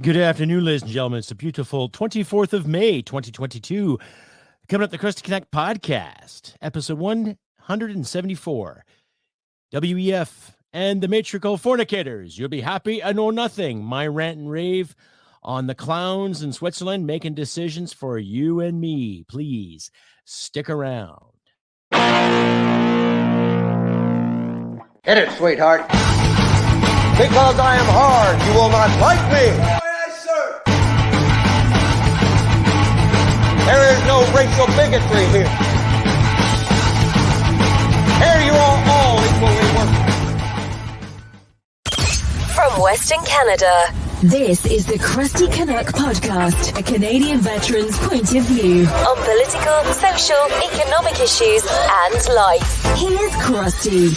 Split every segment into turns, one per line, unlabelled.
Good afternoon, ladies and gentlemen. It's a beautiful 24th of May, 2022. Coming up, the Crusty Canuck podcast, episode 174. W.E.F. and the Matriarchal Fornicators. You'll be happy, I know nothing. My rant and rave on the clowns in Switzerland making decisions for you and me. Please stick around.
Hit it, sweetheart. Because I am hard, you will not like me.
Yes, sir.
There is no racial bigotry here. Here you are all equally worthless.
From Western Canada, this is the Crusty Canuck podcast, a Canadian veteran's point of view on political, social, economic issues and life. Here's Crusty.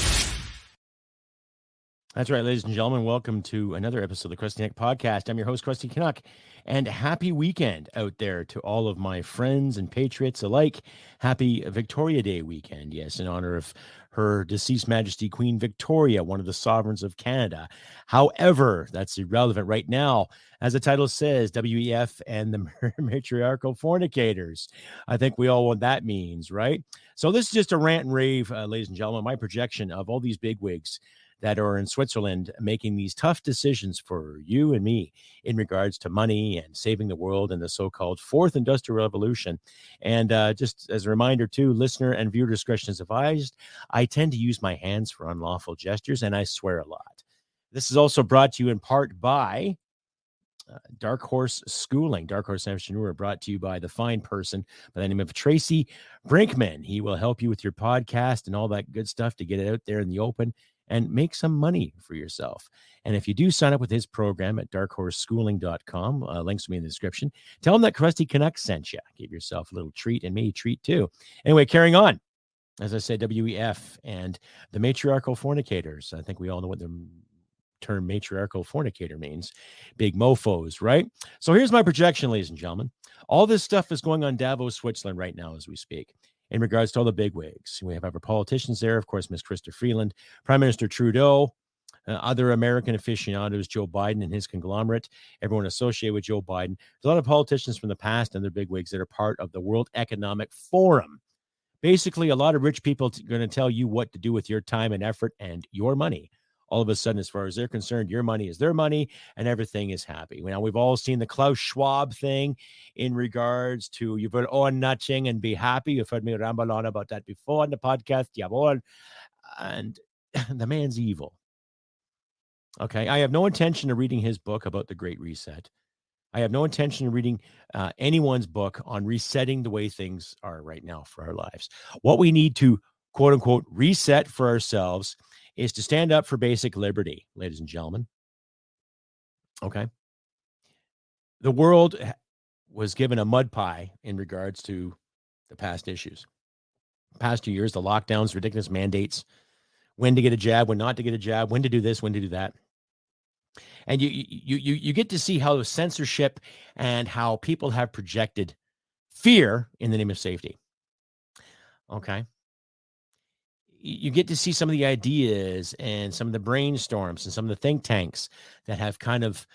That's right, ladies and gentlemen. Welcome to another episode of the Crusty Canuck podcast. I'm your host, Crusty Canuck, and happy weekend out there to all of my friends and patriots alike. Happy Victoria Day weekend, yes, in honor of Her deceased Majesty Queen Victoria, one of the sovereigns of Canada. However, that's irrelevant right now. As the title says, W.E.F. and the Matriarchal Fornicators. I think we all know what that means, right? So this is just a rant and rave, ladies and gentlemen, my projection of all these bigwigs that are in Switzerland making these tough decisions for you and me in regards to money and saving the world in the so-called Fourth Industrial Revolution. And just as a reminder, too, listener and viewer discretion is advised. I tend to use my hands for unlawful gestures, and I swear a lot. This is also brought to you in part by Dark Horse Schooling. Dark Horse Entrepreneur, brought to you by the fine person by the name of Tracy Brinkman. He will help you with your podcast and all that good stuff to get it out there in the open and make some money for yourself. And if you do sign up with his program at darkhorseschooling.com, links will be in the description. Tell him that Crusty Canuck sent you. Give yourself a little treat and me a treat too. Anyway, carrying on. As I said, W.E.F. and the Matriarchal Fornicators. I think we all know what the term matriarchal fornicator means. Big mofos, right? So here's my projection, ladies and gentlemen. All this stuff is going on Davos, Switzerland right now as we speak. In regards to all the bigwigs, we have our politicians there, of course, Miss Chrysler Freeland, Prime Minister Trudeau, other American aficionados, Joe Biden and his conglomerate, everyone associated with Joe Biden. There's a lot of politicians from the past and their bigwigs that are part of the World Economic Forum. Basically, a lot of rich people are going to tell you what to do with your time and effort and your money. All of a sudden, as far as they're concerned, your money is their money and everything is happy. Now, we've all seen the Klaus Schwab thing in regards to you've heard own nothing and be happy. You've heard me ramble on about that before on the podcast. Jawohl. And the man's evil. Okay. I have no intention of reading his book about the Great Reset. I have no intention of reading anyone's book on resetting the way things are right now for our lives. What we need to, quote unquote, reset for ourselves is to stand up for basic liberty, ladies and gentlemen. Okay. The world was given a mud pie in regards to the past issues. Past 2 years, the lockdowns, ridiculous mandates, when to get a jab, when not to get a jab, when to do this, when to do that. And you get to see how the censorship and how people have projected fear in the name of safety. Okay. You get to see some of the ideas and some of the brainstorms and some of the think tanks that have kind of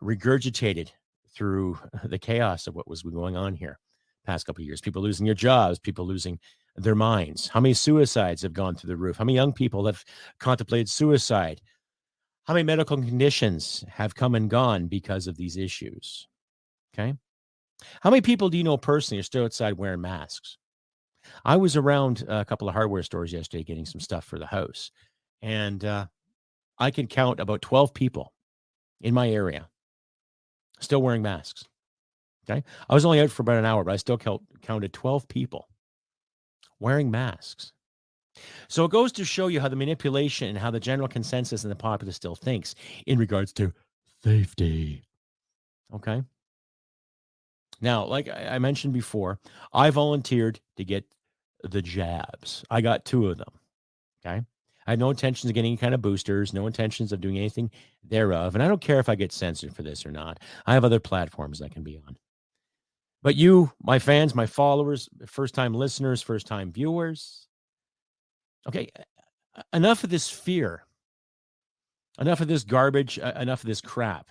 regurgitated through the chaos of what was going on here past couple of years. People losing their jobs, people losing their minds. How many suicides have gone through the roof? How many young people have contemplated suicide? How many medical conditions have come and gone because of these issues? Okay. How many people do you know personally are still outside wearing masks? I was around a couple of hardware stores yesterday getting some stuff for the house, and I can count about 12 people in my area still wearing masks. Okay. I was only out for about an hour, but I still counted 12 people wearing masks. So it goes to show you how the manipulation and how the general consensus in the populace still thinks in regards to safety. Okay. Now, like I mentioned before, I volunteered to get the jabs. I got 2 of them. Okay. I had no intentions of getting any kind of boosters, no intentions of doing anything thereof. And I don't care if I get censored for this or not. I have other platforms I can be on. But you, my fans, my followers, first-time listeners, first-time viewers, okay, enough of this fear, enough of this garbage, enough of this crap,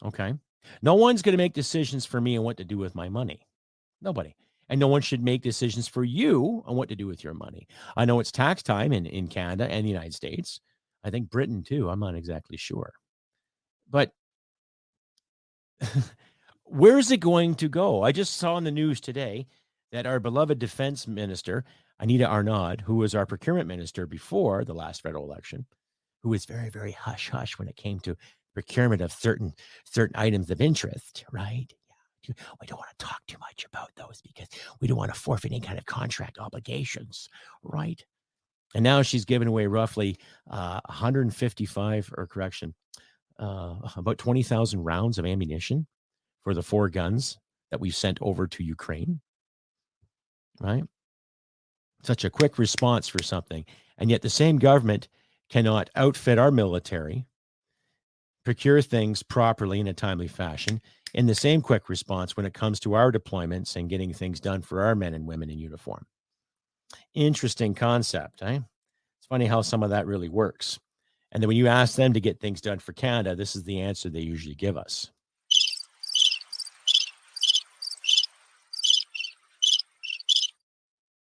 okay? No one's going to make decisions for me on what to do with my money. Nobody. And no one should make decisions for you on what to do with your money. I know it's tax time in Canada and the United States. I think Britain too. I'm not exactly sure. But where is it going to go? I just saw in the news today that our beloved defense minister, Anita Arnaud, who was our procurement minister before the last federal election, who was very, very hush-hush when it came to procurement of certain items of interest, right? Yeah. We don't want to talk too much about those because we don't want to forfeit any kind of contract obligations, right? And now she's given away roughly 155, or correction, about 20,000 rounds of ammunition for the 4 guns that we sent over to Ukraine, right? Such a quick response for something. And yet the same government cannot outfit our military, procure things properly in a timely fashion, in the same quick response when it comes to our deployments and getting things done for our men and women in uniform. Interesting concept, eh? It's funny how some of that really works. And then when you ask them to get things done for Canada, this is the answer they usually give us.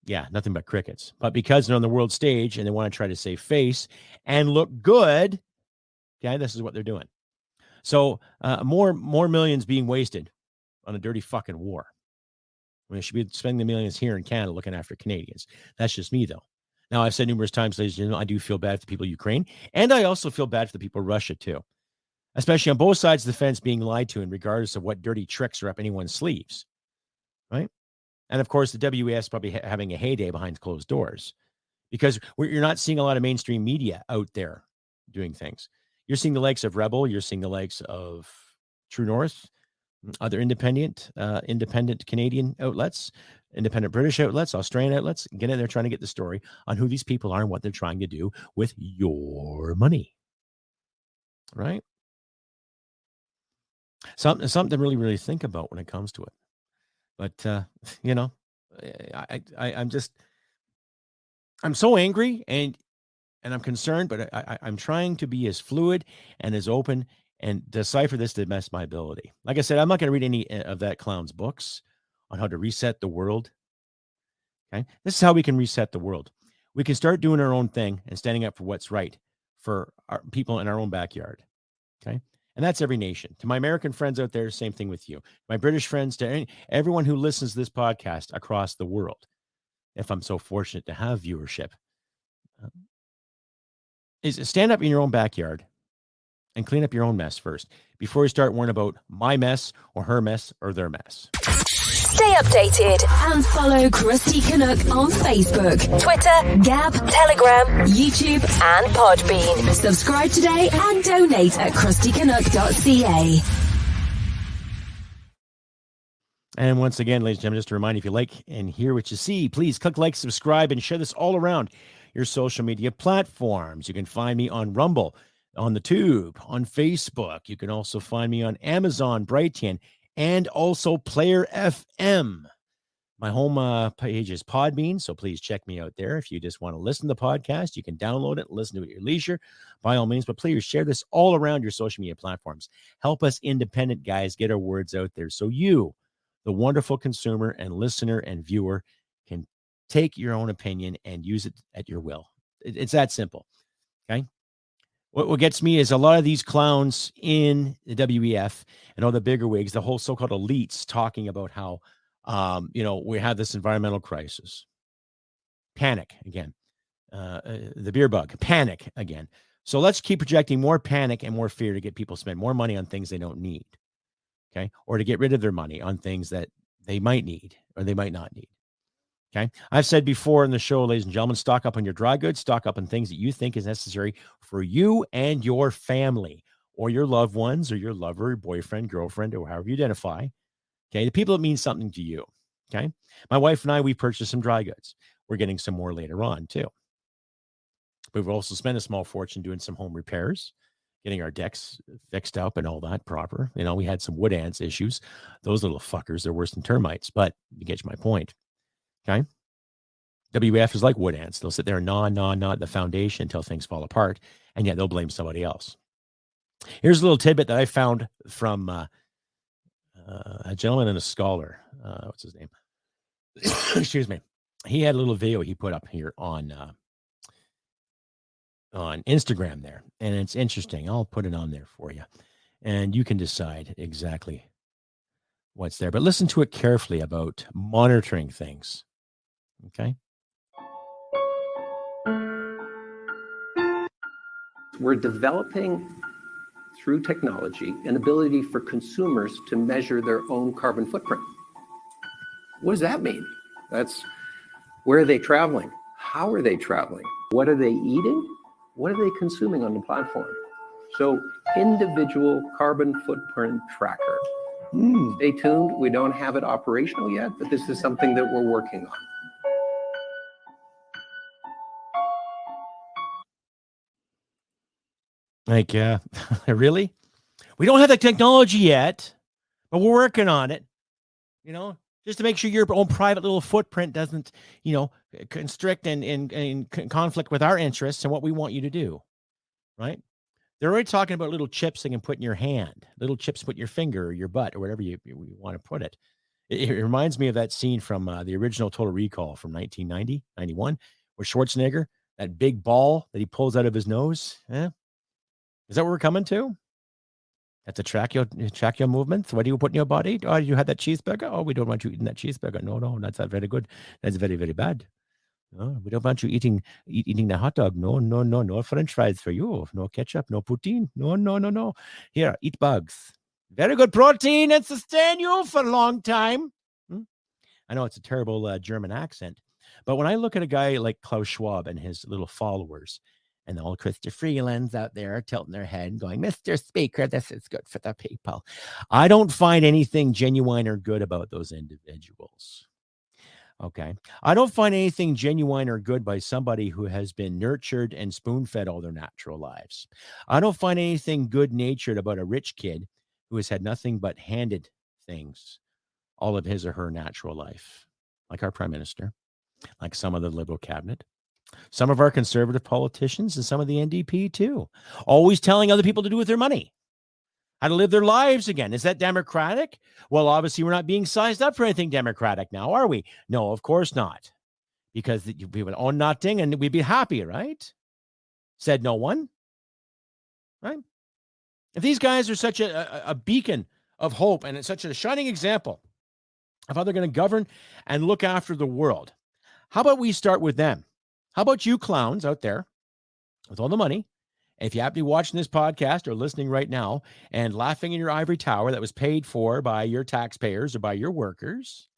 Yeah, nothing but crickets. But because they're on the world stage and they want to try to save face and look good, okay, this is what they're doing. So more millions being wasted on a dirty fucking war. We should be spending the millions here in Canada looking after Canadians. That's just me, though. Now, I've said numerous times, ladies and gentlemen, I do feel bad for the people of Ukraine, and I also feel bad for the people of Russia, too, especially on both sides of the fence being lied to, and regardless of what dirty tricks are up anyone's sleeves, right? And, of course, the W.E.F is probably having a heyday behind closed doors because you're not seeing a lot of mainstream media out there doing things. You're seeing the likes of Rebel. You're seeing the likes of True North, other independent Canadian outlets, independent British outlets, Australian outlets. Get in there trying to get the story on who these people are and what they're trying to do with your money, right? Something to really, really think about when it comes to it. But, I'm so angry and I'm concerned, but I'm trying to be as fluid and as open and decipher this to the best of my ability. Like I said, I'm not going to read any of that clown's books on how to reset the world. Okay. This is how we can reset the world. We can start doing our own thing and standing up for what's right for our people in our own backyard. Okay. And that's every nation. To my American friends out there, same thing with you. My British friends, to everyone who listens to this podcast across the world, if I'm so fortunate to have viewership, is stand up in your own backyard and clean up your own mess first before you start worrying about my mess or her mess or their mess.
Stay updated and follow Crusty Canuck on Facebook, Twitter, Gab, Telegram, YouTube, and Podbean. Subscribe today and donate at crustycanuck.ca.
And once again, ladies and gentlemen, just a reminder, if you like and hear what you see, please click like, subscribe, and share this all around your social media platforms. You can find me on Rumble, on the Tube, on Facebook. You can also find me on Amazon, Brighton, and also Player FM. My home page is Podbean, so please check me out there. If you just want to listen to the podcast, you can download it and listen to it at your leisure, by all means. But please share this all around your social media platforms. Help us independent guys get our words out there so you, the wonderful consumer and listener and viewer, can take your own opinion and use it at your will. It's that simple, okay? What gets me is a lot of these clowns in the W.E.F. and all the bigger wigs, the whole so-called elites, talking about how, we have this environmental crisis. Panic again. The beer bug. Panic again. So let's keep projecting more panic and more fear to get people to spend more money on things they don't need, okay? Or to get rid of their money on things that they might need or they might not need. Okay. I've said before in the show, ladies and gentlemen, stock up on your dry goods, stock up on things that you think is necessary for you and your family or your loved ones or your lover, boyfriend, girlfriend, or however you identify. Okay. The people that mean something to you. Okay. My wife and I, we purchased some dry goods. We're getting some more later on too. We've also spent a small fortune doing some home repairs, getting our decks fixed up and all that proper. We had some wood ants issues. Those little fuckers, they're worse than termites, but you get my point. Okay. W.E.F is like wood ants. They'll sit there and gnaw the foundation until things fall apart, and yet they'll blame somebody else. Here's a little tidbit that I found from a gentleman and a scholar. What's his name? Excuse me. He had a little video he put up here on Instagram there, and it's interesting. I'll put it on there for you, and you can decide exactly what's there. But listen to it carefully about monitoring things. Okay.
We're developing, through technology, an ability for consumers to measure their own carbon footprint. What does that mean? That's where are they traveling? How are they traveling? What are they eating? What are they consuming on the platform? So, individual carbon footprint tracker. Stay tuned. We don't have it operational yet, but this is something that we're working on.
Like, really? We don't have the technology yet, but we're working on it, just to make sure your own private little footprint doesn't, constrict and conflict with our interests and what we want you to do, right? They're already talking about little chips they can put in your hand, little chips put in your finger or your butt or wherever you want to put it. It reminds me of that scene from the original Total Recall from 1990, 91, where Schwarzenegger, that big ball that he pulls out of his nose. Is that what we're coming to? That's a track your movements. What do you put in your body? Oh, you had that cheeseburger? Oh, we don't want you eating that cheeseburger. No, that's not very good. That's very, very bad. No, we don't want you eating the hot dog. No French fries for you. No ketchup, no poutine. No. Here, eat bugs. Very good protein and sustain you for a long time. I know it's a terrible German accent, but when I look at a guy like Klaus Schwab and his little followers, and all Christopher Freelands out there tilting their head and going, Mr. Speaker, this is good for the people. I don't find anything genuine or good about those individuals. Okay. I don't find anything genuine or good by somebody who has been nurtured and spoon-fed all their natural lives. I don't find anything good-natured about a rich kid who has had nothing but handed things all of his or her natural life, like our prime minister, like some of the Liberal cabinet, some of our conservative politicians, and some of the NDP too. Always telling other people to do with their money, how to live their lives again. Is that democratic? Well, obviously, we're not being sized up for anything democratic now, are we? No, of course not. Because we would own nothing and we'd be happy, right? Said no one. Right? If these guys are such a beacon of hope and it's such a shining example of how they're going to govern and look after the world, how about we start with them? How about you clowns out there with all the money? If you happen to be watching this podcast or listening right now and laughing in your ivory tower that was paid for by your taxpayers or by your workers,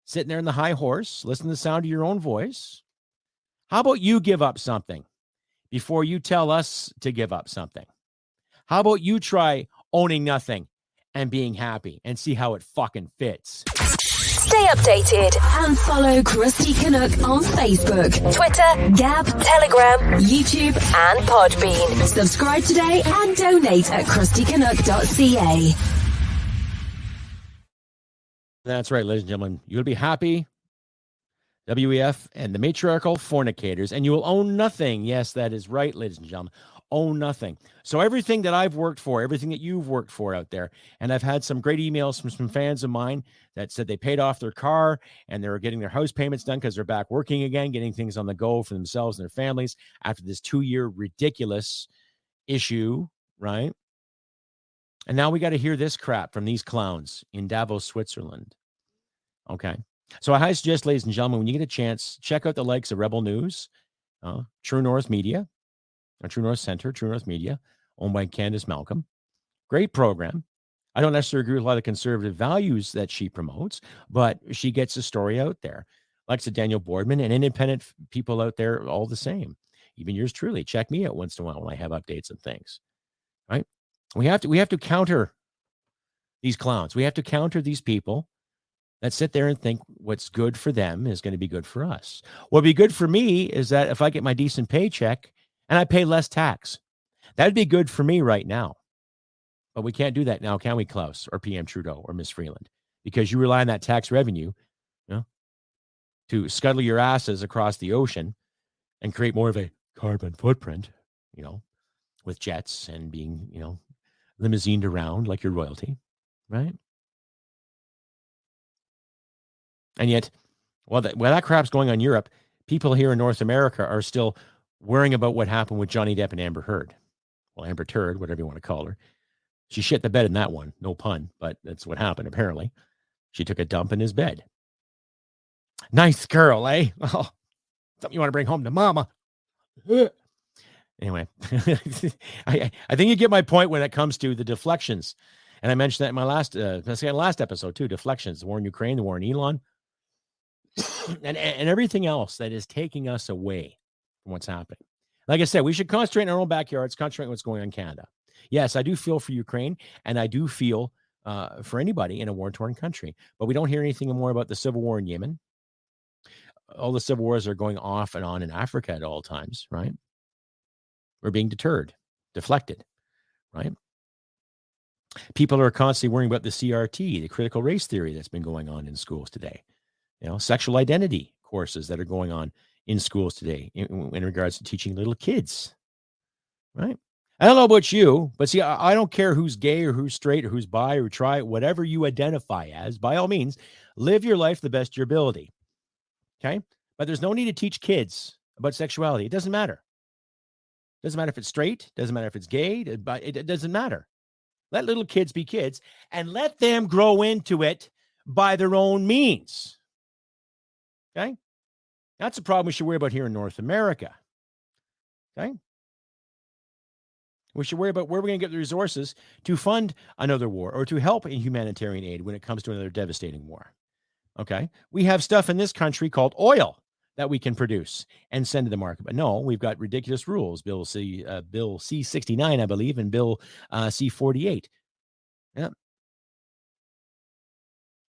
sitting there in the high horse, listening to the sound of your own voice, how about you give up something before you tell us to give up something? How about you try owning nothing and being happy and see how it fucking fits?
Stay updated and follow Crusty Canuck on Facebook, Twitter, Gab, Telegram, YouTube, and Podbean. Subscribe today and donate at crustycanuck.ca.
That's right, ladies and gentlemen. You'll be happy. W.E.F. and the Matriarchal Fornicators, and you will own nothing. Yes, that is right, ladies and gentlemen. Own nothing. So everything that I've worked for, everything that you've worked for out there, and I've had some great emails from some fans of mine that said they paid off their car and they're getting their house payments done because they're back working again, getting things on the go for themselves and their families after this 2-year ridiculous issue, right? And now we got to hear this crap from these clowns in Davos, Switzerland. Okay. So I highly suggest, ladies and gentlemen, when you get a chance, check out the likes of Rebel News, True North Media, True North Center, True North Media, owned by Candace Malcolm. Great program. I don't necessarily agree with a lot of conservative values that she promotes, but she gets the story out there. Likes of Daniel Boardman and independent people out there, all the same. Even yours truly. Check me out once in a while when I have updates and things. Right? We have to counter these clowns. We have to counter these people that sit there and think what's good for them is going to be good for us. What'd be good for me is that if I get my decent paycheck and I pay less tax, that'd be good for me right now. But we can't do that now, can we, Klaus or PM Trudeau or Ms. Freeland? Because you rely on that tax revenue, to scuttle your asses across the ocean and create more of a carbon footprint, with jets and being, limousined around like your royalty, right? And yet, while that crap's going on in Europe, people here in North America are still worrying about what happened with Johnny Depp and Amber Heard. Well, Amber Turd, whatever you want to call her. She shit the bed in that one. No pun, but that's what happened, apparently. She took a dump in his bed. Nice girl, eh? Oh, something you want to bring home to mama. Anyway, I think you get my point when it comes to the deflections. And I mentioned that in my last episode too, deflections, the war in Ukraine, the war in Elon, and everything else that is taking us away from what's happening. Like I said, we should concentrate in our own backyards, concentrate on what's going on in Canada. Yes, I do feel for Ukraine, and I do feel for anybody in a war-torn country. But we don't hear anything more about the civil war in Yemen. All the civil wars are going off and on in Africa at all times, right? We're being deterred, deflected, right? People are constantly worrying about the CRT, the critical race theory that's been going on in schools today. Sexual identity courses that are going on in schools today in regards to teaching little kids, right? I don't know about you, but see, I don't care who's gay or who's straight or who's bi or tri, whatever you identify as, by all means, live your life the best of your ability, okay? But there's no need to teach kids about sexuality. It doesn't matter. It doesn't matter if it's straight, doesn't matter if it's gay, it doesn't matter. Let little kids be kids and let them grow into it by their own means. Okay? That's a problem we should worry about here in North America. Okay? We should worry about where we're going to get the resources to fund another war or to help in humanitarian aid when it comes to another devastating war. Okay? We have stuff in this country called oil that we can produce and send to the market. But no, we've got ridiculous rules. Bill C-69, I believe, and Bill C-48. Yeah.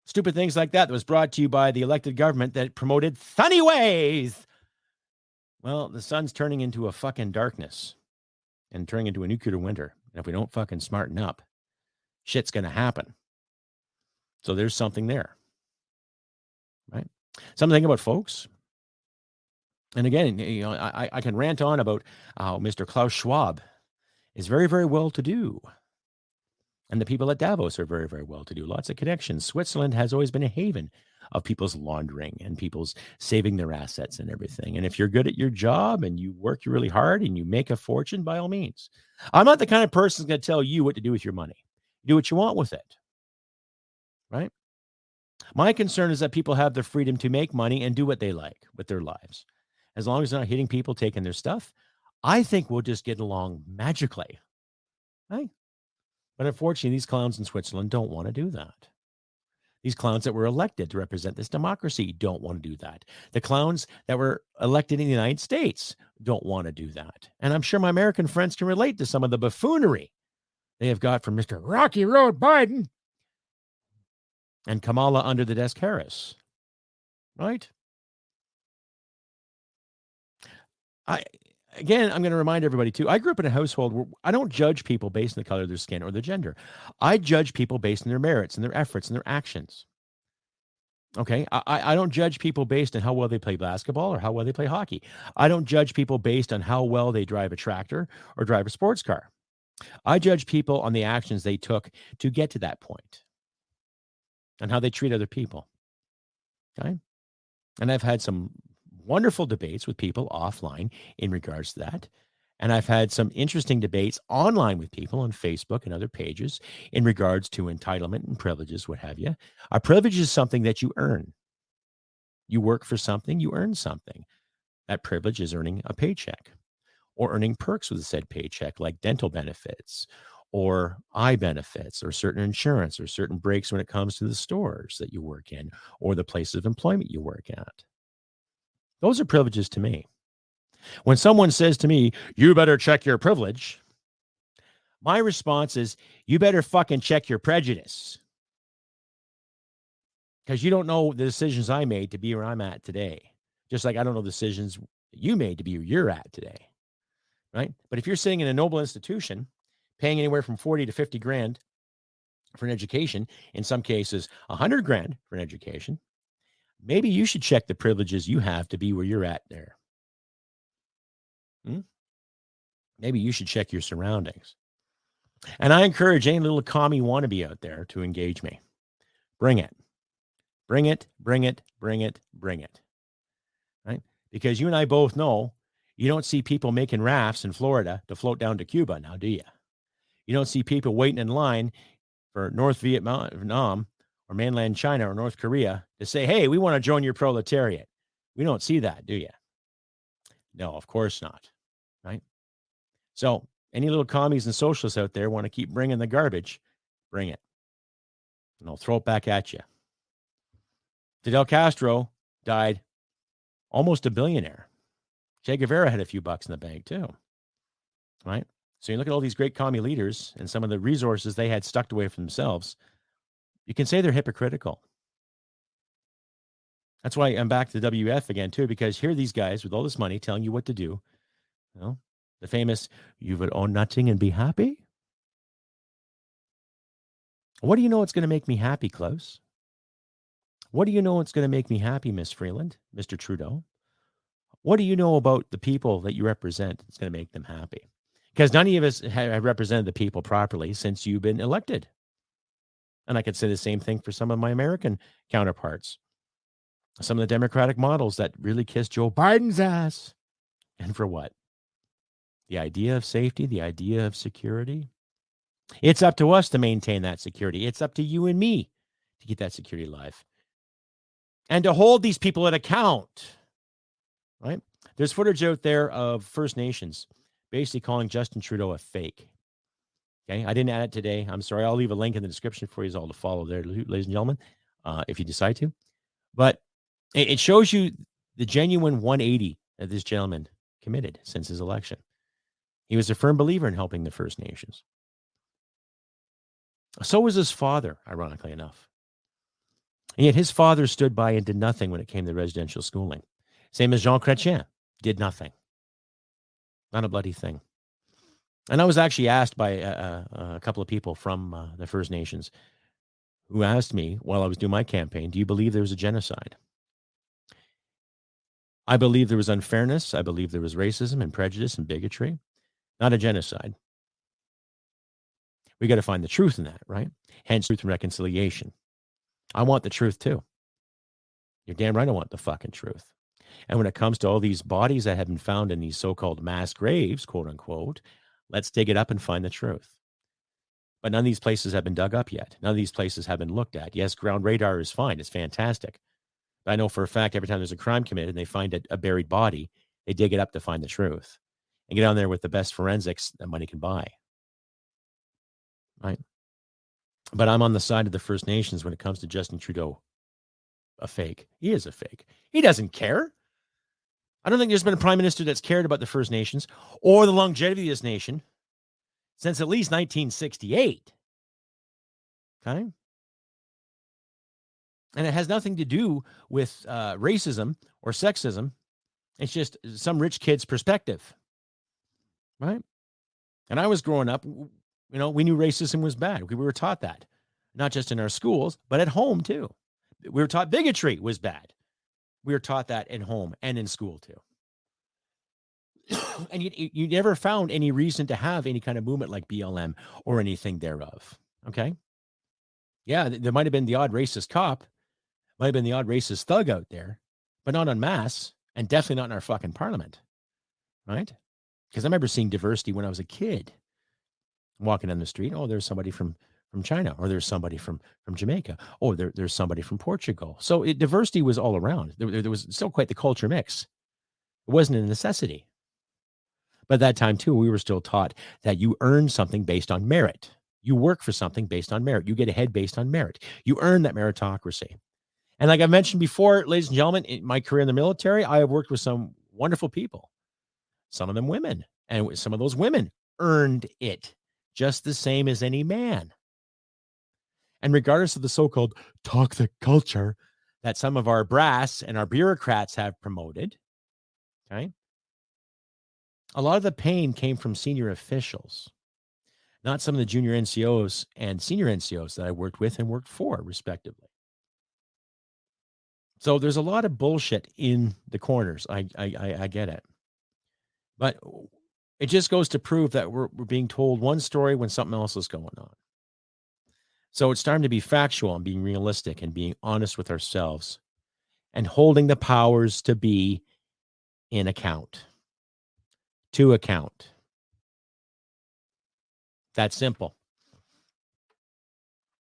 Stupid things like that was brought to you by the elected government that promoted sunny ways. Well, the sun's turning into a fucking darkness and turning into a nuclear winter. And if we don't fucking smarten up, shit's going to happen. So there's something there, right? Something to think about, folks. And again, I can rant on about how Mr. Klaus Schwab is very, very well-to-do. And the people at Davos are very, very well-to-do. Lots of connections. Switzerland has always been a haven of people's laundering and people's saving their assets and everything. And if you're good at your job and you work really hard and you make a fortune, by all means. I'm not the kind of person who's going to tell you what to do with your money. Do what you want with it, right? My concern is that people have the freedom to make money and do what they like with their lives. As long as they're not hitting people, taking their stuff, I think we'll just get along magically, right? But unfortunately, these clowns in Switzerland don't want to do that. These clowns that were elected to represent this democracy don't want to do that. The clowns that were elected in the United States don't want to do that. And I'm sure my American friends can relate to some of the buffoonery they have got from Mr. Rocky Road Biden and Kamala under the desk Harris, right? Again, I'm going to remind everybody, too, I grew up in a household where I don't judge people based on the color of their skin or their gender. I judge people based on their merits and their efforts and their actions. Okay? I don't judge people based on how well they play basketball or how well they play hockey. I don't judge people based on how well they drive a tractor or drive a sports car. I judge people on the actions they took to get to that point and how they treat other people. Okay? And I've had some wonderful debates with people offline in regards to that. And I've had some interesting debates online with people on Facebook and other pages in regards to entitlement and privileges, what have you. A privilege is something that you earn. You work for something, you earn something. That privilege is earning a paycheck or earning perks with a said paycheck, like dental benefits or eye benefits or certain insurance or certain breaks when it comes to the stores that you work in or the places of employment you work at. Those are privileges to me. When someone says to me, you better check your privilege, my response is, you better fucking check your prejudice. Because you don't know the decisions I made to be where I'm at today. Just like I don't know the decisions you made to be where you're at today. Right? But if you're sitting in a noble institution, paying anywhere from 40 to 50 grand for an education, in some cases, 100 grand for an education, maybe you should check the privileges you have to be where you're at there. Maybe you should check your surroundings. And I encourage any little commie wannabe out there to engage me. Bring it. Bring it, bring it, bring it, bring it. Right? Because you and I both know you don't see people making rafts in Florida to float down to Cuba now, do you? You don't see people waiting in line for North Vietnam or mainland China or North Korea to say, hey, we want to join your proletariat. We don't see that, do you? No, of course not. Right? So any little commies and socialists out there want to keep bringing the garbage, bring it. And I'll throw it back at you. Fidel Castro died almost a billionaire. Che Guevara had a few bucks in the bank too. Right? So you look at all these great commie leaders and some of the resources they had stuck away for themselves. You can say they're hypocritical. That's why I'm back to W.E.F again too, because here are these guys with all this money telling you what to do. You know, the famous, you would own nothing and be happy. What do you know it's going to make me happy, Klaus? What do you know it's going to make me happy, Miss Freeland, Mr. Trudeau? What do you know about the people that you represent that's going to make them happy? Because none of us have represented the people properly since you've been elected. And I could say the same thing for some of my American counterparts. Some of the Democratic models that really kissed Joe Biden's ass. And for what? The idea of safety, the idea of security. It's up to us to maintain that security. It's up to you and me to keep that security alive. And to hold these people at account, right? There's footage out there of First Nations basically calling Justin Trudeau a fake. Okay, I didn't add it today. I'm sorry. I'll leave a link in the description for you all to follow there, ladies and gentlemen, if you decide to. But it shows you the genuine 180 that this gentleman committed since his election. He was a firm believer in helping the First Nations. So was his father, ironically enough. And yet his father stood by and did nothing when it came to residential schooling. Same as Jean Chrétien, did nothing. Not a bloody thing. And I was actually asked by a couple of people from the First Nations who asked me while I was doing my campaign, do you believe there was a genocide? I believe there was unfairness. I believe there was racism and prejudice and bigotry. Not a genocide. We got to find the truth in that, right? Hence, truth and reconciliation. I want the truth too. You're damn right I want the fucking truth. And when it comes to all these bodies that have been found in these so-called mass graves, quote unquote, let's dig it up and find the truth. But none of these places have been dug up yet. None of these places have been looked at. Yes, ground radar is fine. It's fantastic. But I know for a fact every time there's a crime committed and they find a buried body, they dig it up to find the truth and get on there with the best forensics that money can buy. Right? But I'm on the side of the First Nations when it comes to Justin Trudeau. A fake. He is a fake. He doesn't care. I don't think there's been a prime minister that's cared about the First Nations or the longevity of this nation since at least 1968. Okay? And it has nothing to do with racism or sexism. It's just some rich kid's perspective. Right? And I was growing up, you know, we knew racism was bad. We were taught that, not just in our schools, but at home too. We were taught bigotry was bad. We were taught that at home and in school too. And you never found any reason to have any kind of movement like BLM or anything thereof. Okay. Yeah, there might have been the odd racist cop, might have been the odd racist thug out there, but not en masse, and definitely not in our fucking parliament. Right? Because I remember seeing diversity when I was a kid. Walking down the street, oh, there's somebody from China, or there's somebody from Jamaica. Oh, there's somebody from Portugal. So diversity was all around. There was still quite the culture mix. It wasn't a necessity. But at that time, too, we were still taught that you earn something based on merit. You work for something based on merit. You get ahead based on merit. You earn that meritocracy. And like I mentioned before, ladies and gentlemen, in my career in the military, I have worked with some wonderful people, some of them women, and some of those women earned it just the same as any man. And regardless of the so-called toxic culture that some of our brass and our bureaucrats have promoted, okay, a lot of the pain came from senior officials, not some of the junior NCOs and senior NCOs that I worked with and worked for, respectively. So there's a lot of bullshit in the corners. I get it. But it just goes to prove that we're being told one story when something else is going on. So it's time to be factual and being realistic and being honest with ourselves and holding the powers to be in account, to account. That simple.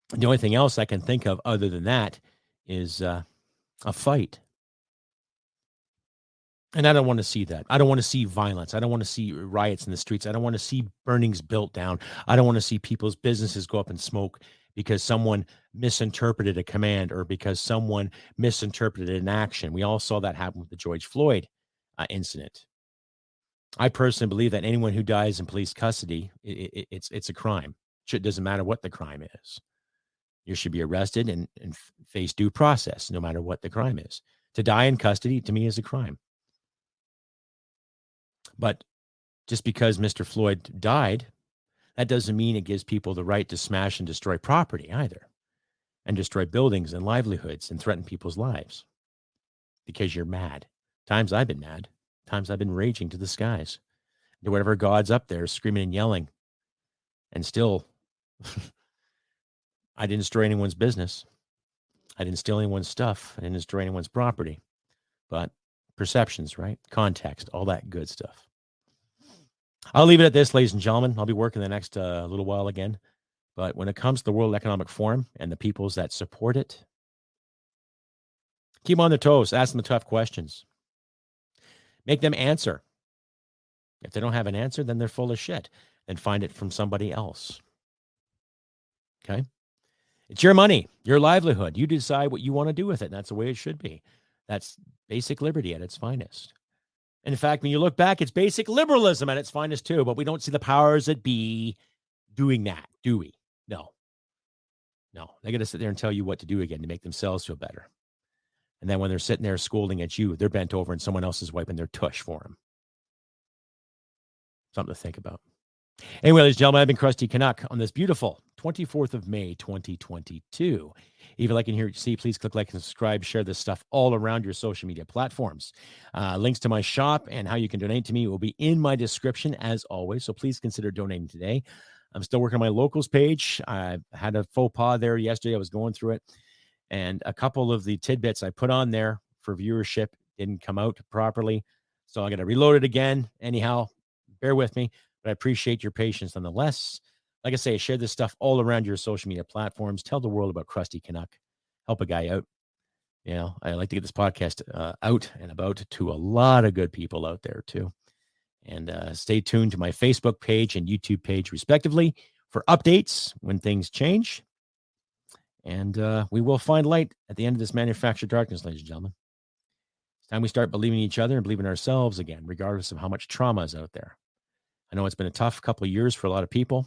The only thing else I can think of other than that is a fight. And I don't want to see that. I don't want to see violence. I don't want to see riots in the streets. I don't want to see burnings built down. I don't want to see people's businesses go up in smoke because someone misinterpreted a command or because someone misinterpreted an action. We all saw that happen with the George Floyd incident. I personally believe that anyone who dies in police custody, it's a crime. It doesn't matter what the crime is. You should be arrested and face due process, no matter what the crime is. To die in custody, to me, is a crime. But just because Mr. Floyd died, that doesn't mean it gives people the right to smash and destroy property either, and destroy buildings and livelihoods and threaten people's lives because you're mad. Times I've been mad. Times I've been raging to the skies, to whatever God's up there screaming and yelling. And still, I didn't destroy anyone's business. I didn't steal anyone's stuff. I didn't destroy anyone's property. But perceptions, right? Context, all that good stuff. I'll leave it at this, ladies and gentlemen. I'll be working the next little while again. But when it comes to the World Economic Forum and the peoples that support it, keep them on their toes. Ask them the tough questions. Make them answer. If they don't have an answer, then they're full of shit. Then find it from somebody else. Okay? It's your money, your livelihood. You decide what you want to do with it. And that's the way it should be. That's basic liberty at its finest. And in fact, when you look back, it's basic liberalism at its finest too. But we don't see the powers that be doing that, do we? No. They got to sit there and tell you what to do again to make themselves feel better. And then when they're sitting there scolding at you, they're bent over and someone else is wiping their tush for them. Something to think about. Anyway, ladies and gentlemen, I've been Crusty Canuck on this beautiful 24th of May, 2022. If you like and hear what you see, please click like and subscribe. Share this stuff all around your social media platforms. Links to my shop and how you can donate to me will be in my description as always. So please consider donating today. I'm still working on my locals page. I had a faux pas there yesterday. I was going through it. And a couple of the tidbits I put on there for viewership didn't come out properly. So I got to reload it again. Anyhow, bear with me, but I appreciate your patience nonetheless. Like I say, share this stuff all around your social media platforms. Tell the world about Crusty Canuck. Help a guy out. You know, I like to get this podcast out and about to a lot of good people out there too. And stay tuned to my Facebook page and YouTube page, respectively, for updates when things change. And we will find light at the end of this manufactured darkness, ladies and gentlemen. It's time we start believing in each other and believing in ourselves again, regardless of how much trauma is out there. I know it's been a tough couple of years for a lot of people,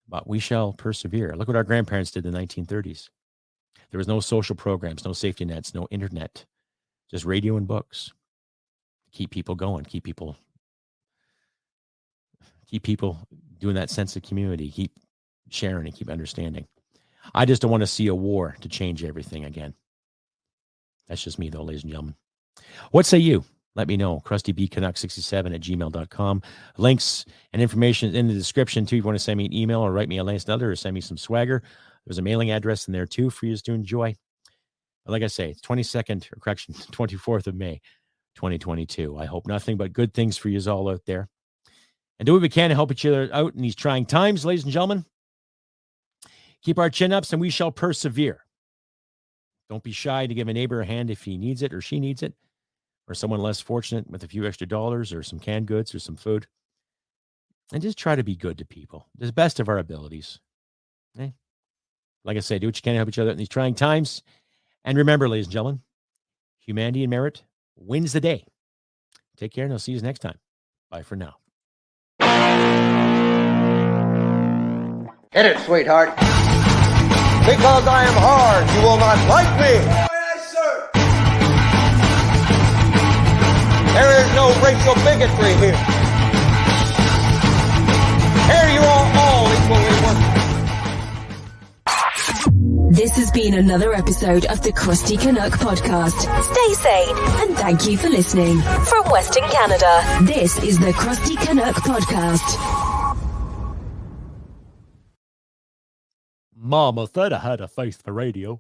but we shall persevere. Look what our grandparents did in the 1930s. There was no social programs, no safety nets, no internet, just radio and books. Keep people going, keep people doing that sense of community, keep sharing and keep understanding. I just don't want to see a war to change everything again. That's just me, though, ladies and gentlemen. What say you? Let me know. CrustyBCanuck67@gmail.com. Links and information in the description, too. If you want to send me an email or write me a nice letter or send me some swagger, there's a mailing address in there, too, for you to enjoy. But like I say, it's 24th of May, 2022. I hope nothing but good things for you all out there. And do what we can to help each other out in these trying times, ladies and gentlemen. Keep our chin ups and we shall persevere. Don't be shy to give a neighbor a hand if he needs it or she needs it, or someone less fortunate with a few extra dollars or some canned goods or some food. And just try to be good to people, to the best of our abilities. Okay? Like I say, do what you can to help each other in these trying times. And remember, ladies and gentlemen, humanity and merit wins the day. Take care and I'll see you next time. Bye for now.
Hit it, sweetheart. Because I am hard, you will not like me. Yes, sir. There is no racial bigotry here. Here you are all equally worthless.
This has been another episode of the Crusty Canuck podcast. Stay sane and thank you for listening. From Western Canada, this is the Crusty Canuck podcast.
Mama said I had a face for radio.